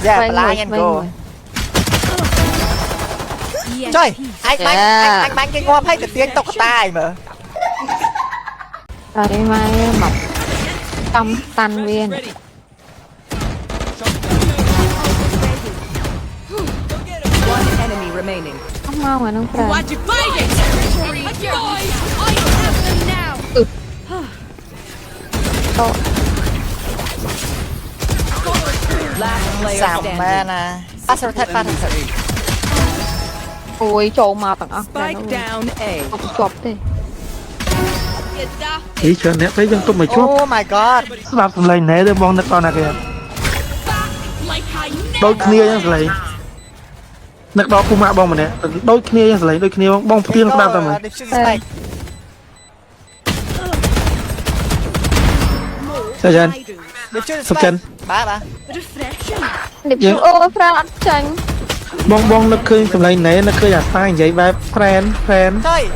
dạ lá nhanh cô trời anh bắn cái ngon hay từ tiếng tóc tai mà Rồi đi mai mọc trong tan viên. Không mau mà nông trời. Tô. sạm mà nè bắt sao thật bắt thật Ui trộn mà tặng ốc. Không chọc đi. Ý chuyện nè thấy dân tôi mày chuốc. oh my god Sắp lấy nè để bong nó con này kìa. Đôi kia nhá lấy. Nắc đó cũng mạ bong mà nè. Đôi kia nhá lấy đôi kia bong tiên nó đạp tao mà. Sao chân? Sắp chân. ba Điệp xuống ô Fran ăn chanh. Bong bong nó khơi cầm lấy nè nó khơi giả phai vậy ba friend trời